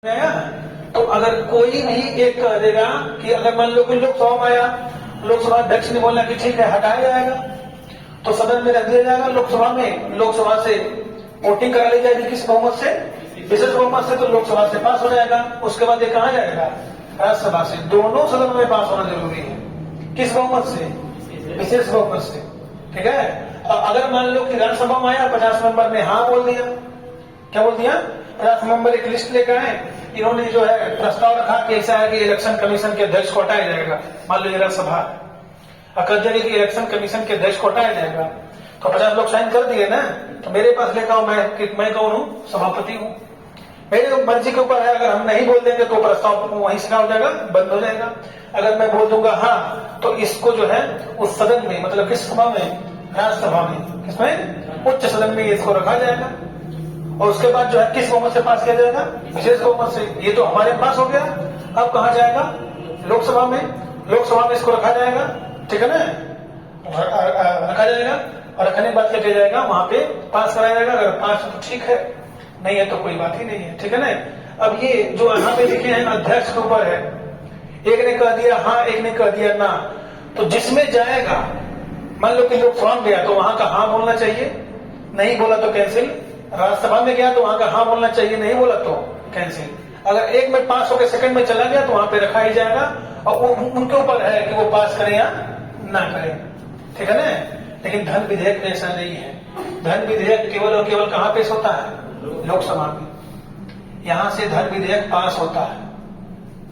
आया। तो अगर कोई भी एक कह देगा कि अगर मान लो कि लोकसभा में आया, लोकसभा अध्यक्ष ने बोला कि ठीक है हटाया जाएगा, तो सदन में रख दिया जाएगा। लोकसभा में लोकसभा से वोटिंग करा ली जाएगी, किस बहुमत से? विशेष बहुमत से। तो लोकसभा से पास हो जाएगा। उसके बाद ये कहा जाएगा राज्यसभा से। दोनों सदन में पास होना जरूरी है। किस बहुमत से? विशेष बहुमत से। ठीक है। अगर मान लो कि राज्यसभा में आया, 50 मेंबर ने हाँ बोल दिया। क्या बोल दिया? 50 मेंबर एक लिस्ट लेकर आए, इन्होंने जो है प्रस्ताव रखा कि ऐसा है कि इलेक्शन कमीशन के अध्यक्ष को हटाया जाएगा। मान लो राज्यसभा अकल जगह की इलेक्शन कमीशन के अध्यक्ष को हटाया जाएगा, तो 50 लोग साइन कर दिए ना। तो मेरे पास लेकर आओ, मैं कौन हूँ? सभापति हूँ। मेरे मर्जी के ऊपर है। अगर हम नहीं बोल देंगे तो प्रस्ताव वहीं से क्या हो जाएगा? बंद हो जाएगा। अगर मैं बोल दूंगा हाँ, तो इसको जो है उस सदन में, मतलब किस सभा में? राज्यसभा में। किसमें? उच्च सदन में इसको रखा जाएगा। और उसके बाद जो है किस बहुमत से पास किया जाएगा? विशेष बहुमत से। ये तो हमारे पास हो गया। अब कहा जाएगा? लोकसभा में। लोकसभा में इसको रखा जाएगा। ठीक है ना? रखा जाएगा और रखने के बाद क्या किया जाएगा? वहां पे पास कराया जाएगा। अगर पास है तो ठीक है, नहीं है तो कोई बात ही नहीं है। ठीक है ना? अब ये जो यहाँ पे लिखे हैं अध्यक्ष के ऊपर है। एक ने कह दिया हाँ, एक ने कह दिया ना। तो जिसमें जाएगा, मान लो कि लोकसभा में गया तो वहां का हाँ बोलना चाहिए, नहीं बोला तो कैंसिल। राज्यसभा में गया तो वहां का हाँ बोलना चाहिए, नहीं बोला तो कैंसिल। अगर एक में पास होकर सेकंड में चला गया तो वहां पे रखा ही जाएगा। और उनके ऊपर है कि वो पास करें या ना करें। ठीक है ना? लेकिन धन विधेयक में ऐसा नहीं है। धन विधेयक केवल और केवल कहां पेश होता है? लोकसभा में। यहां से धन विधेयक पास होता है।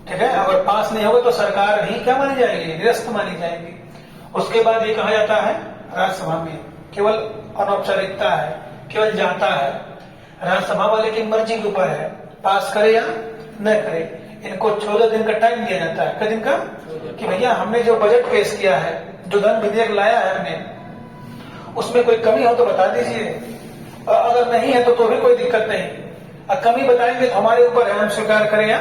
ठीक है। अगर पास नहीं होगा तो सरकार ही क्या मानी जाएगी? निरस्त मानी जाएगी। उसके बाद ये कहा जाता है राज्यसभा में केवल अनौपचारिकता है, केवल जाता है। राज्यसभा वाले की मर्जी के ऊपर है, पास करे या न करे। इनको 14 दिन का टाइम दिया जाता है। कितने दिन का? कि भैया हमने जो बजट पेश किया है, जो धन विधेयक लाया है हमने, उसमें कोई कमी हो तो बता दीजिए। अगर नहीं है तो भी कोई दिक्कत नहीं। और कमी बताएंगे तो हमारे ऊपर है, हम स्वीकार करें या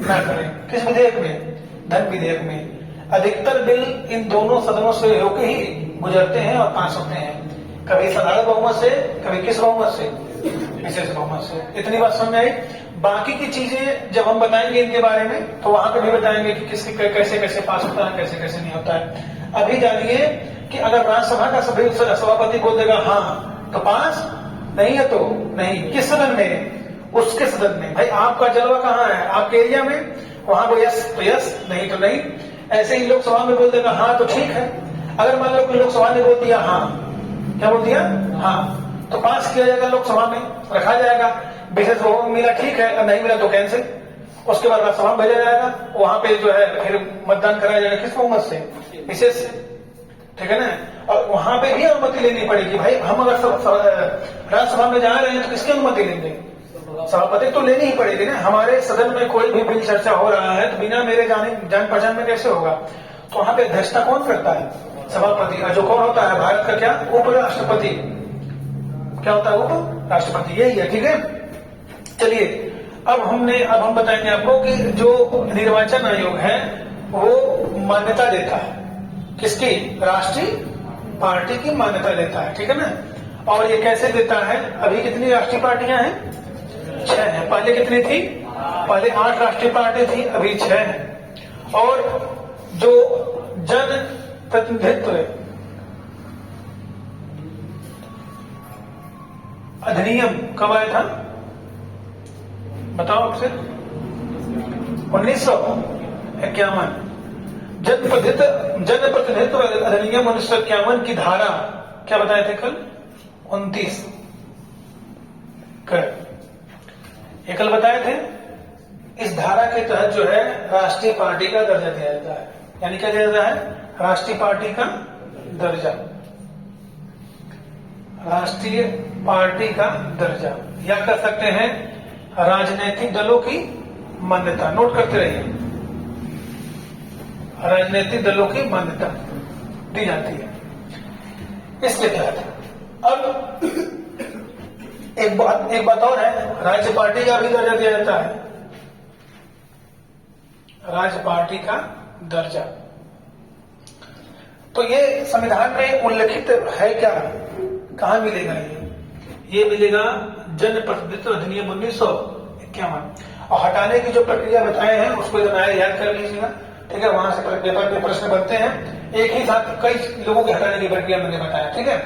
ना करें। किस विधेयक में? धन विधेयक में। अधिकतर बिल इन दोनों सदनों से होकर ही गुजरते हैं और पास होते हैं। कभी साधारण बहुमत से, कभी किस बहुमत से? विशेष बहुमत से। इतनी बात समझ में आई। बाकी की चीजें जब हम बताएंगे इनके बारे में, तो वहां पे भी बताएंगे कि किसकी कैसे कैसे पास होता है, कैसे कैसे नहीं होता है। अभी जानिए कि अगर राज्यसभा का सभी सभापति बोल देगा हाँ तो पास, नहीं है तो नहीं। किस सदन में? उसके सदन में। भाई आपका जलवा कहाँ है? आपके एरिया में। वहां को यस तो यस, नहीं तो नहीं। ऐसे ही लोकसभा में बोल देगा हाँ तो ठीक है। अगर मान लो कि लोकसभा ने बोल दिया हाँ, क्या बोल दिया? हाँ, तो पास किया जाएगा, लोकसभा में रखा जाएगा। विशेष बहुमत मिला ठीक है, और नहीं मिला तो कैंसिल। उसके बाद राज्यसभा में भेजा जाएगा। वहां पे जो है फिर मतदान कराया जाएगा। किस बहुमत से? विशेष से। ठीक है ना? और वहां पे भी अनुमति लेनी पड़ेगी। भाई हम अगर राज्यसभा में जा रहे हैं तो किसकी अनुमति लेंगे? सभापति तो लेनी ही पड़ेगी ना। हमारे सदन में कोई भी बिल चर्चा हो रहा है तो बिना मेरे जान पहचान में कैसे होगा? तो वहां पे अध्यक्षता कौन करता है? सभापति। जो कौन होता है? भारत का क्या? उपराष्ट्रपति। क्या होता है? उपराष्ट्रपति। यही है। ठीक है। चलिए अब हम बताएंगे आपको कि जो निर्वाचन आयोग है वो मान्यता देता है। किसकी? राष्ट्रीय पार्टी की मान्यता देता है। ठीक है ना? और ये कैसे देता है? अभी कितनी राष्ट्रीय पार्टियां हैं? 6 हैं। पहले कितनी थी? पहले 8 राष्ट्रीय पार्टी थी, अभी 6 हैं। और जो जन प्रतिनिधित्व अधिनियम कब आया था? बताओ आपसे। 1951। जन प्रतिनिधित्व अधिनियम 1951 की धारा क्या बताए थे कल? 29 ये कल बताए थे। इस धारा के तहत जो है राष्ट्रीय पार्टी का दर्जा दिया जाता है। यानी क्या दिया जाता है? राष्ट्रीय पार्टी का दर्जा। राष्ट्रीय पार्टी का दर्जा, या कह सकते हैं राजनीतिक दलों की मान्यता। नोट करते रहिए, राजनीतिक दलों की मान्यता दी जाती है इसके तहत। अब एक बात और है, राज्य पार्टी का भी दर्जा दिया जाता है। राज्य पार्टी का दर्जा तो ये संविधान में उल्लेखित है क्या? कहां मिलेगा ये मिलेगा जन प्रतिनिधित्व अधिनियम 1951। और हटाने की जो प्रक्रिया बताए हैं उसको जरा याद कर लीजिएगा, ठीक है। वहां से पेपर पे प्रश्न बनते हैं, एक ही साथ कई लोगों के हटाने की प्रक्रिया मैंने बताया, ठीक है।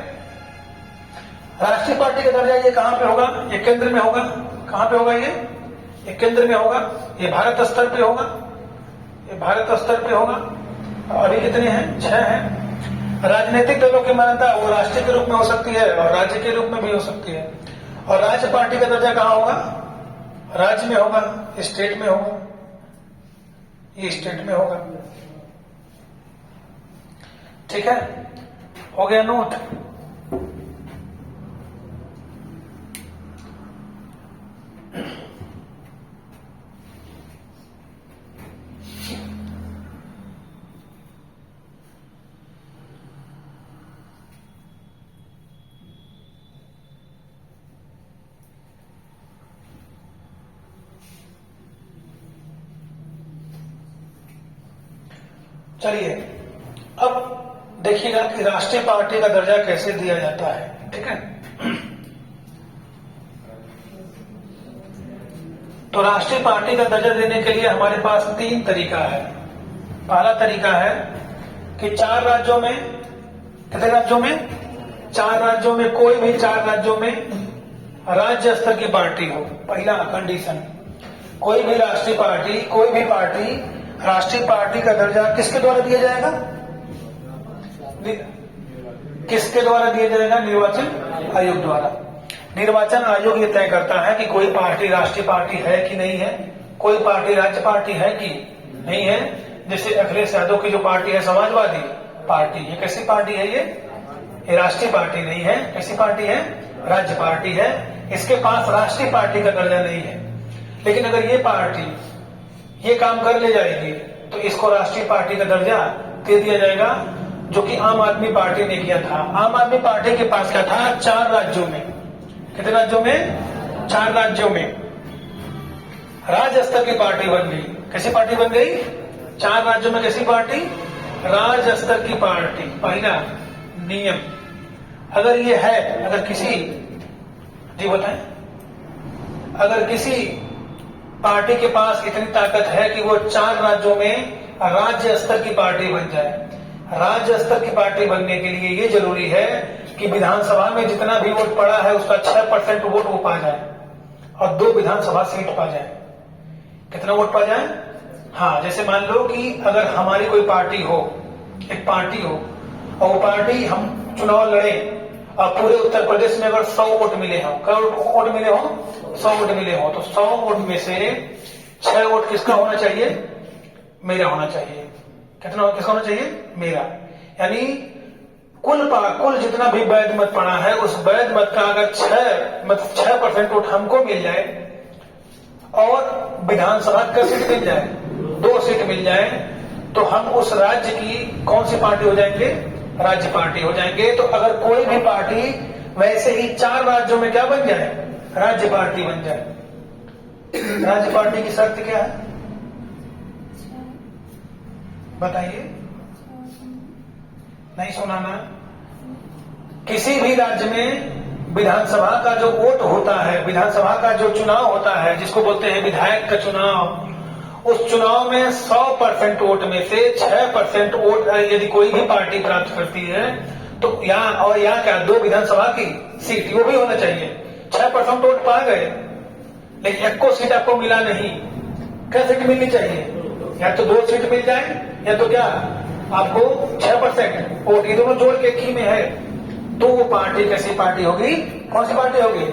राष्ट्रीय पार्टी का दर्जा ये कहां पे होगा? ये केंद्र में होगा। कहां पे होगा? ये केंद्र में होगा। ये भारत स्तर पे होगा, ये भारत स्तर पे होगा। अभी कितने हैं? 6 हैं। राजनीतिक दलों की मान्यता वो राष्ट्रीय के रूप में हो सकती है और राज्य के रूप में भी हो सकती है। और राज्य पार्टी का दर्जा कहां होगा? राज्य में होगा, स्टेट में होगा, ये स्टेट में होगा, ठीक है। हो गया नोट। चलिए अब देखिएगा कि राष्ट्रीय पार्टी का दर्जा कैसे दिया जाता है, ठीक है। तो राष्ट्रीय पार्टी का दर्जा देने के लिए हमारे पास 3 तरीका है। पहला तरीका है कि 4 राज्यों में, कितने राज्यों में? 4 राज्यों में, कोई भी 4 राज्यों में राज्य स्तर की पार्टी हो। पहला कंडीशन, कोई भी राष्ट्रीय पार्टी, कोई भी पार्टी राष्ट्रीय पार्टी का दर्जा किसके द्वारा दिया जाएगा? किसके द्वारा दिया जाएगा? निर्वाचन आयोग द्वारा। निर्वाचन आयोग ये तय करता है कि कोई पार्टी राष्ट्रीय पार्टी है कि नहीं है, कोई पार्टी राज्य पार्टी है कि नहीं है। जैसे अखिलेश यादव की जो पार्टी है समाजवादी पार्टी, ये कैसी पार्टी है? ये राष्ट्रीय पार्टी नहीं है। कैसी पार्टी है? राज्य पार्टी है। इसके पास राष्ट्रीय पार्टी का दर्जा नहीं है। लेकिन अगर ये पार्टी ये काम कर ले जाएगी तो इसको राष्ट्रीय पार्टी का दर्जा दे दिया जाएगा, जो कि आम आदमी पार्टी ने किया था। आम आदमी पार्टी के पास क्या था? 4 राज्यों में, कितने राज्यों में? 4 राज्यों में राज्य स्तर की पार्टी बन गई। कैसी पार्टी बन गई? 4 राज्यों में कैसी पार्टी? राज्य स्तर की पार्टी। पहला नियम, अगर ये है, अगर किसी, जी बताएं, अगर किसी पार्टी के पास इतनी ताकत है कि वो 4 राज्यों में राज्य स्तर की पार्टी बन जाए। राज्य स्तर की पार्टी बनने के लिए ये जरूरी है कि विधानसभा में जितना भी वोट पड़ा है उसका 6% वोट वो पा जाए और 2 विधानसभा सीट पा जाए। कितना वोट पा जाए? हाँ, जैसे मान लो कि अगर हमारी कोई पार्टी हो, एक पार्टी हो, और वो पार्टी हम चुनाव लड़े और पूरे उत्तर प्रदेश में अगर 100 वोट मिले हो, करोड़ वोट मिले हो, 100 वोट मिले हो, तो 100 वोट में से 6 वोट किसका होना चाहिए? मेरा होना चाहिए। कितना किसका होना चाहिए? मेरा। यानी कुल जितना भी वैध मत पड़ा है, उस वैध मत का अगर 6% वोट हमको मिल जाए और विधानसभा का सीट मिल जाए, 2 सीट मिल जाए, तो हम उस राज्य की कौन सी पार्टी हो जाएंगे? राज्य पार्टी हो जाएंगे। तो अगर कोई भी पार्टी वैसे ही 4 राज्यों में क्या बन जाए? राज्य पार्टी बन जाए। राज्य पार्टी की शर्त क्या है बताइए? नहीं सुना ना? किसी भी राज्य में विधानसभा का जो वोट होता है, विधानसभा का जो चुनाव होता है, जिसको बोलते हैं विधायक का चुनाव, उस चुनाव में 100% वोट में से 6% वोट यदि कोई भी पार्टी प्राप्त करती है तो यहाँ क्या 2 विधानसभा की सीट वो भी होना चाहिए। 6% वोट पा गए लेकिन एक को सीट आपको मिला नहीं, क्या सीट मिलनी चाहिए? या तो 2 सीट मिल जाए या तो क्या आपको 6% वोट, ये दोनों जोड़ के एक ही में है, तो वो पार्टी कैसी पार्टी होगी? कौन सी पार्टी होगी?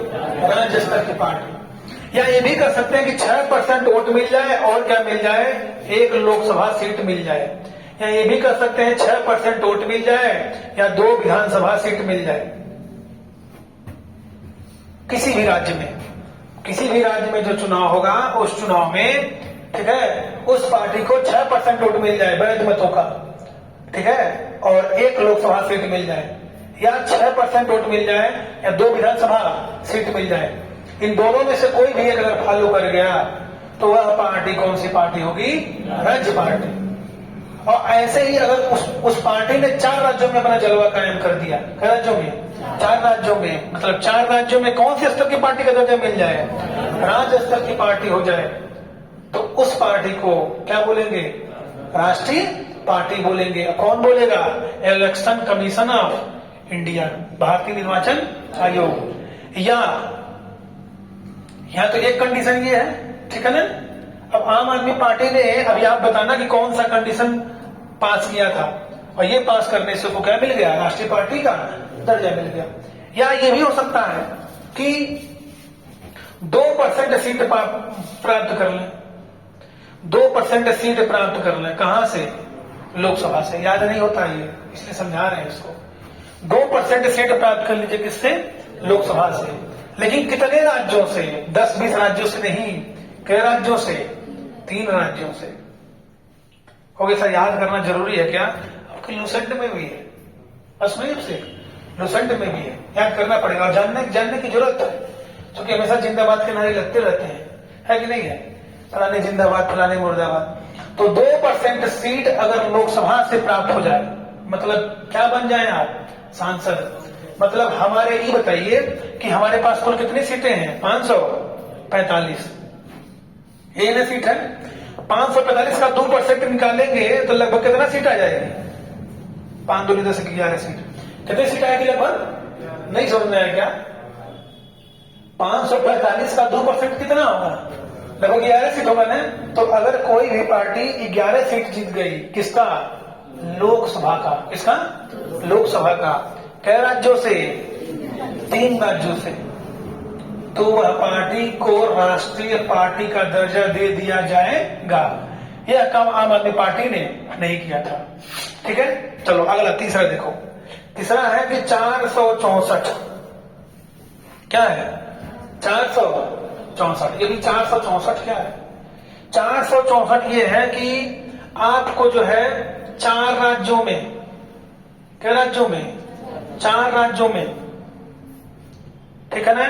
राज्य स्तर की पार्टी। या ये भी कर सकते हैं कि 6% वोट मिल जाए और क्या मिल जाए? 1 लोकसभा सीट मिल जाए। या ये भी कर सकते हैं 6% वोट मिल जाए या 2 विधानसभा सीट मिल जाए। किसी भी राज्य में जो चुनाव होगा उस चुनाव में, ठीक है, उस पार्टी को 6% वोट मिल जाए वैध मतों का, ठीक है, और 1 लोकसभा सीट मिल जाए, या 6% वोट मिल जाए या 2 विधानसभा सीट मिल जाए। इन दोनों में से कोई भी एक अगर फॉलो कर गया तो वह पार्टी कौन सी पार्टी होगी? राज्य पार्टी। और ऐसे ही अगर उस पार्टी ने 4 राज्यों में अपना जलवा कायम कर दिया, कई राज्यों में? 4 राज्यों में, मतलब 4 राज्यों में कौन से स्तर की पार्टी का दर्जा मिल जाए? राज्य स्तर की पार्टी हो जाए, पार्टी को क्या बोलेंगे? राष्ट्रीय पार्टी बोलेंगे। कौन बोलेगा? इलेक्शन कमीशन ऑफ इंडिया, भारतीय निर्वाचन आयोग। या तो एक कंडीशन ये है, ठीक है ना। अब आम आदमी पार्टी ने अभी आप बताना कि कौन सा कंडीशन पास किया था, और ये पास करने से को क्या मिल गया? राष्ट्रीय पार्टी का दर्जा मिल गया। या ये भी हो सकता है कि 2% सीट प्राप्त कर लें, 2% सीट प्राप्त कर लें। कहां से? लोकसभा से। याद नहीं होता ये, इसलिए समझा रहे हैं इसको। 2% सीट प्राप्त कर लीजिए, किससे? लोकसभा से। लेकिन कितने राज्यों से? 10-20 राज्यों से नहीं। कितने राज्यों से? 3 राज्यों से। ओके सर, याद करना जरूरी है क्या? आपके लूसेंट में भी है, असमयप से लूसेंट में भी है, याद करना पड़ेगा। और जानने की जरूरत है, क्योंकि हमेशा जिंदाबाद के नारे लगते रहते हैं, है कि नहीं है? फलाने जिंदाबाद, फलाने मुर्दाबाद। तो 2% सीट अगर लोकसभा से प्राप्त हो जाए, मतलब क्या बन जाए आप? सांसद। मतलब हमारे ये बताइए कि हमारे पास कुल कितनी सीटें हैं? 545। ये ना सीट है। 545 का 2% निकालेंगे तो लगभग कितना सीट आ जाएगी? 5 दूनी 10 11 सीट। कितनी सीट आएगी लगभग? नहीं समझ में आया क्या? 545 का 2% कितना होगा? लगभग 11 सीट होगा ना। तो अगर कोई भी पार्टी 11 सीट जीत गई, किसका? लोकसभा का। किसका? लोकसभा का। कई राज्यों से? 3 राज्यों से। तो वह पार्टी को राष्ट्रीय पार्टी का दर्जा दे दिया जाएगा। यह काम आम आदमी पार्टी ने नहीं किया था, ठीक है। चलो अगला तीसरा देखो। तीसरा है कि 464। क्या है? 464। ये भी 464 क्या है? 464 ये है कि आपको जो है 4 राज्यों में, क्या राज्यों में? 4 राज्यों में, ठीक है ना,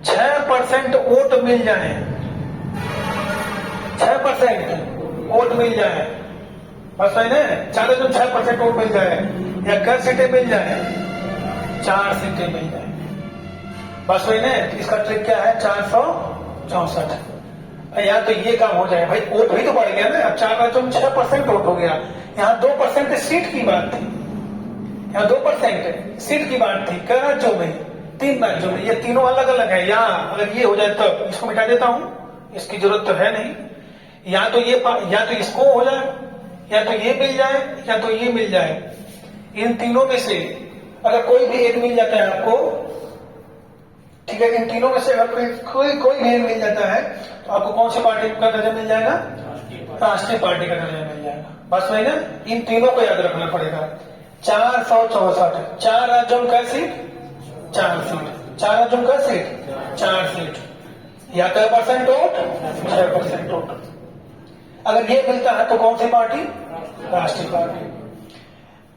6% वोट मिल जाए, 6% वोट मिल जाए, बस है ना। 6% वोट मिल जाए, या कर सीटें मिल जाए, 4 सीटें मिल जाए, बस वही ना। इसका ट्रिक क्या है? 464। या तो ये काम हो जाए भाई, वोट भी तो बढ़ गया ना। अब 4 राज्यों में 6% वोट हो गया। यहाँ 2% सीट की बात थी, यहाँ 2% सीट की बात थी। कई राज्यों में? 3 राज्यों में। ये तीनों अलग अलग है। या अगर ये हो जाए तब इसको मिटा देता हूं, इसकी जरूरत तो है नहीं। या तो इसको हो जाए, या तो ये मिल जाए, या तो ये मिल जाए। इन तीनों में से अगर कोई भी एक मिल जाता है आपको, ठीक है, इन तीनों में से अगर कोई भी एक मिल जाता है, तो आपको कौन सी पार्टी का दर्जा मिल जाएगा? राष्ट्रीय पार्टी का दर्जा मिल जाएगा। बस वही ना। इन तीनों को याद रखना पड़ेगा। 464। 4 राज्यों में कैसी? 4 सीट। 4 राज्यों में कैसी? 4 सीट। या कई परसेंट वोट? 6% वोट। अगर ये मिलता है तो कौन सी पार्टी? राष्ट्रीय पार्टी।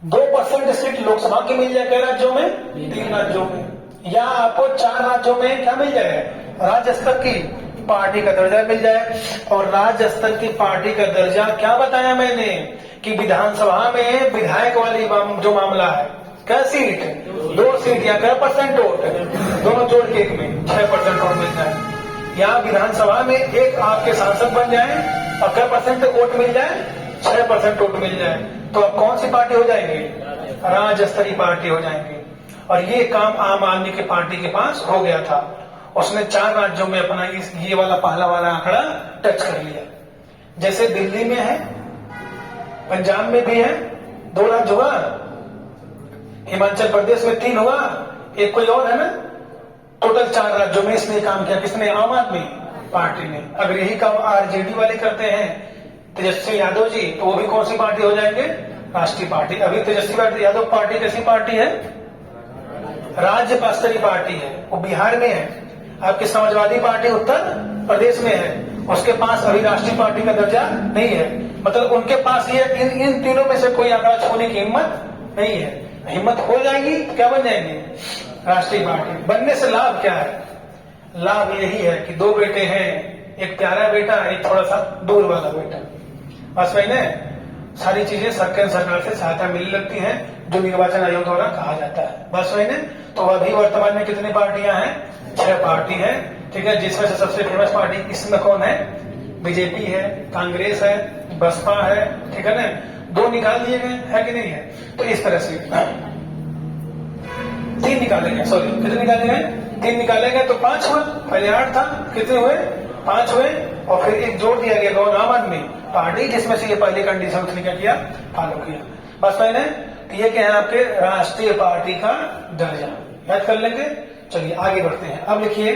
2% सीट लोकसभा की मिल जाए कई राज्यों में? 3 राज्यों में। या आपको 4 राज्यों में क्या मिल जाए? राज्य स्तर की पार्टी का दर्जा मिल जाए। और राज्य स्तर की पार्टी का दर्जा क्या बताया मैंने कि विधानसभा में विधायक वाली जो मामला है, क्या सीट? 2 सीट या क्या परसेंट वोट, दोनों जोड़ के एक में 6% वोट मिल जाए। या विधानसभा में एक आपके सांसद बन जाए और क्या परसेंट वोट मिल जाए? 6% वोट मिल जाए। तो अब कौन सी पार्टी हो जाएंगे? राज्य स्तरीय पार्टी हो जाएंगे। और ये काम आम आदमी की पार्टी के पास हो गया था। उसने 4 राज्यों में अपना ये वाला पहला वाला आंकड़ा टच कर लिया। जैसे दिल्ली में है, पंजाब में भी है, 2 राज्य हुआ, हिमाचल प्रदेश में 3 हुआ, एक कोई और है ना। टोटल 4 राज्यों में इसने काम किया। किसने? आम आदमी पार्टी ने। अगर यही काम आरजेडी वाले करते हैं, तेजस्वी यादव जी, तो वो भी कौन सी पार्टी हो जाएंगे? राष्ट्रीय पार्टी। अभी तेजस्वी यादव पार्टी कैसी पार्टी है? राज्य स्तरीय पार्टी है, वो बिहार में है। आपकी समाजवादी पार्टी उत्तर प्रदेश में है, उसके पास अभी राष्ट्रीय पार्टी का दर्जा नहीं है। मतलब उनके पास ये इन तीनों में से कोई आंकड़ा छूने की हिम्मत नहीं है। हिम्मत हो जाएगी तो क्या बन जाएंगे? राष्ट्रीय पार्टी। बनने से लाभ क्या है? लाभ यही है कि 2 बेटे हैं, एक प्यारा बेटा, एक थोड़ा सा दूर वाला बेटा। बस वही ना। सारी चीजें सरकार से सहायता मिलने लगती है, जो निर्वाचन आयोग द्वारा कहा जाता है। बस वही ना। तो अभी वर्तमान में कितनी पार्टियां हैं? 6 पार्टी है, ठीक है। जिसमें से सबसे फेमस पार्टी इसमें कौन है? बीजेपी है, कांग्रेस है, बसपा है, ठीक है ना, 2 निकाल दिए गए, है कि नहीं है? तो इस तरह से 3 निकाले गए, सॉरी कितने निकाले गए? 3 निकाले गए, तो 5 हुए, पहले 8 था, कितने हुए? 5 हुए, और फिर एक जोड़ दिया गया गौन आम आदमी पार्टी, जिसमें से ये पहले कंडीशन उसने क्या किया? फॉलो किया। बस मैंने ये क्या है आपके राष्ट्रीय पार्टी का दर्जा याद कर लेंगे। चलिए आगे बढ़ते हैं। अब लिखिए